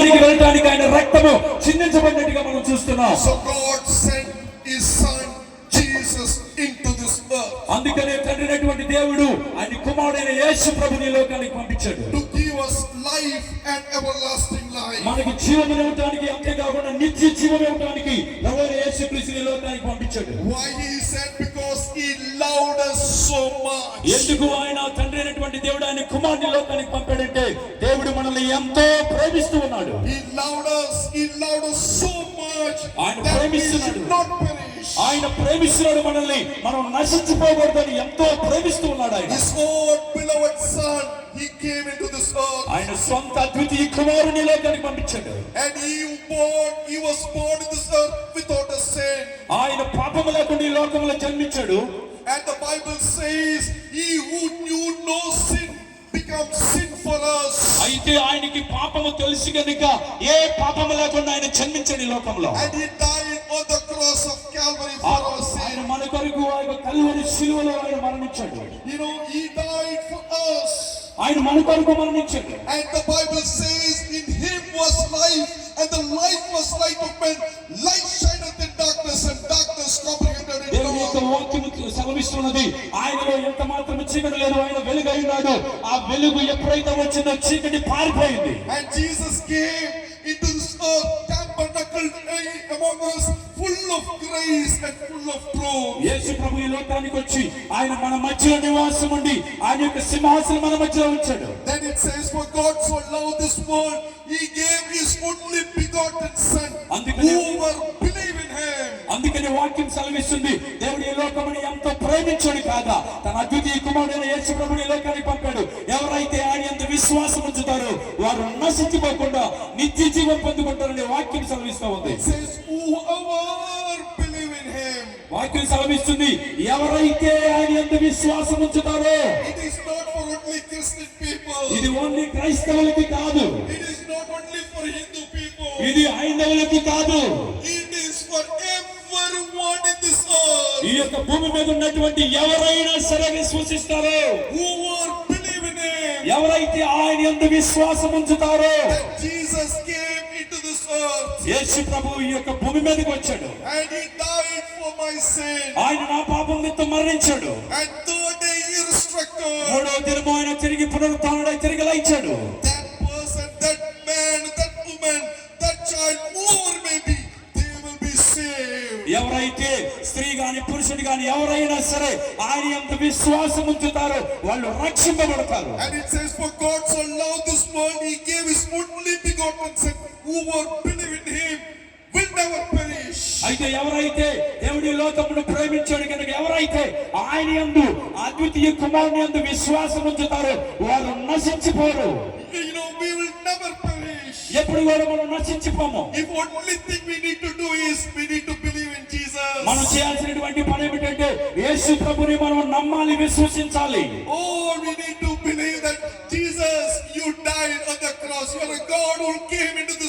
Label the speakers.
Speaker 1: దగ్గరికి వెళ్ళడానికి ఆయన రక్తము చిందించబడినట్టుగా మనం చూస్తున్నాం.
Speaker 2: So God sent his son Jesus into this earth.
Speaker 1: అందుకనే తండ్రినటువంటి దేవుడు ఆయన కుమారుడైన యేసు ప్రభుని ఈ లోకానికి పంపించాడు.
Speaker 2: To give us life and everlasting life.
Speaker 1: మనకి జీవం ఇవ్వడానికి, అంతేకాకుండా నిత్య జీవం ఇవ్వడానికి ప్రభువైన యేసుక్రీస్తుని ఈ లోకానికి పంపించాడు.
Speaker 2: Why he said? Because he loved us so much.
Speaker 1: ఎందుకు ఆయన తండ్రి అయినటువంటి దేవుడు ఆయన కుమారుని లోకానికి పంపాడంటే దేవుడు మనల్ని ఎంతో ప్రేమిస్తూ ఉన్నాడు.
Speaker 2: He loved us so much
Speaker 1: ఆయన
Speaker 2: that we
Speaker 1: ప్రేమిస్తున్నాడు.
Speaker 2: should not perish.
Speaker 1: ఆయన ప్రేమిస్తున్నాడు మనల్ని, మనం నశించిపోకూడదని ఎంతో ప్రేమిస్తూ ఉన్నాడు ఆయన.
Speaker 2: His own beloved son, he came into this earth.
Speaker 1: ఆయన సొంత అద్వితీయ కుమారుని లోకానికి పంపించాడు.
Speaker 2: And he was born in this earth without a sin.
Speaker 1: ఆయన పాపము లేకుండా ఈ లోకంలో జన్మించాడు.
Speaker 2: And the Bible says he who knew no sin became sin for us.
Speaker 1: అయితే ఆయనకి పాపము తెలుసు కనుక ఏ పాపము లేకుండా ఆయన జన్మించాడు ఈ లోకంలో.
Speaker 2: And he died on the cross of Calvary for our
Speaker 1: ఆయన
Speaker 2: sin.
Speaker 1: మన కొరకు ఆయన కల్వరి శిలువలో ఆయన మరణించాడు.
Speaker 2: He died for us.
Speaker 1: ఆయన మన కొరకు మరణించాడు.
Speaker 2: And the Bible says in him was life, and the life was light of men. Light shineth in darkness, and darkness comprehended it
Speaker 1: దేవుని యొక్క
Speaker 2: not.
Speaker 1: వాక్యము సెలవిస్తున్నది, ఆయనలో ఎంత మాత్రం చీకటి లేదు, ఆయన వెలుగు అయినాడు. ఆ వెలుగు ఎప్పుడైతే వచ్చిందో చీకటి పారిపోయింది.
Speaker 2: And Jesus came into this earth, tabernacled among us, full of grace and full of truth.
Speaker 1: యేసు ప్రభు ఈ లోకానికి వచ్చి ఆయన మన మధ్యలో నివాసం ఉండి ఆయన యొక్క సింహాసనం మన మధ్యలో ఉంచాడు.
Speaker 2: Then it says, for God so loved this world, he gave his only begotten son. Whoever believe in him.
Speaker 1: అందుకని వాక్యం సెలవిస్తుంది, దేవుడు ఈ లోకముని ఎంతో ప్రేమించాడు కాగా తన అద్వితీయ కుమారుడైన యేసు ప్రభుని ఈ లోకానికి పంపాడు. ఎవరైతే ఆయన యందు విశ్వాసం ఉంచుతారో వారు నశించిపోకుండా నిత్య జీవం పొందుకుంటారని వాక్యం సెలవిస్తూ ఉంది.
Speaker 2: It says, whoever believe in him.
Speaker 1: వాక్యం సెలవిస్తుంది, ఎవరైతే ఆయన యందు విశ్వాసం ఉంచుతారో.
Speaker 2: It is not for only Christian people.
Speaker 1: ఇది ఓన్లీ క్రైస్తవులకి కాదు,
Speaker 2: It is not only for Hindu people.
Speaker 1: ఇది హైందవులకి కాదు,
Speaker 2: It is for everyone in this earth.
Speaker 1: ఈ యొక్క భూమి మీద ఉన్నటువంటి ఎవరైనా సరే విశ్వసిస్తారో,
Speaker 2: Whoever believe in him.
Speaker 1: ఎవరైతే ఆయన యందు విశ్వాసం ఉంచుతారో.
Speaker 2: That Jesus came into this earth.
Speaker 1: యేసు ప్రభు ఈ యొక్క భూమి మీదకి వచ్చాడు.
Speaker 2: And he died for my sin.
Speaker 1: ఆయన నా పాపం నిమిత్తం మరణించాడు.
Speaker 2: And third day he resurrected.
Speaker 1: మూడో దినము ఆయన తిరిగి పునరుత్థానుడై తిరిగి లేచాడు.
Speaker 2: That person, that man, that woman, that child, whoever may be, they will be saved.
Speaker 1: ఎవరైతే స్త్రీ గాని పురుషుడు గాని ఎవరైనా సరే ఆయన యందు విశ్వాసం ఉంచుతారో వాళ్ళు రక్షింపబడతారు.
Speaker 2: And it says, for God so loved this world, he gave his only begotten son. Whoever believe in him will never perish.
Speaker 1: అయితే ఎవరైతే దేవుడి లోకమును ప్రేమించాడు కనుక ఎవరైతే ఆయన యందు అద్వితీయ కుమారుని యందు విశ్వాసం ఉంచుతారో వారు నశించిపోరు.
Speaker 2: We will never perish.
Speaker 1: ఎప్పుడు కూడా మనం నశించిపోము.
Speaker 2: If only thing we need to do is we need to believe in Jesus.
Speaker 1: మనం చేయాల్సినటువంటి పని ఏమిటంటే యేసు ప్రభుని మనం నమ్మాలి, విశ్వసించాలి.
Speaker 2: Oh, we need to believe that Jesus, you died on the cross. You are a God who came into this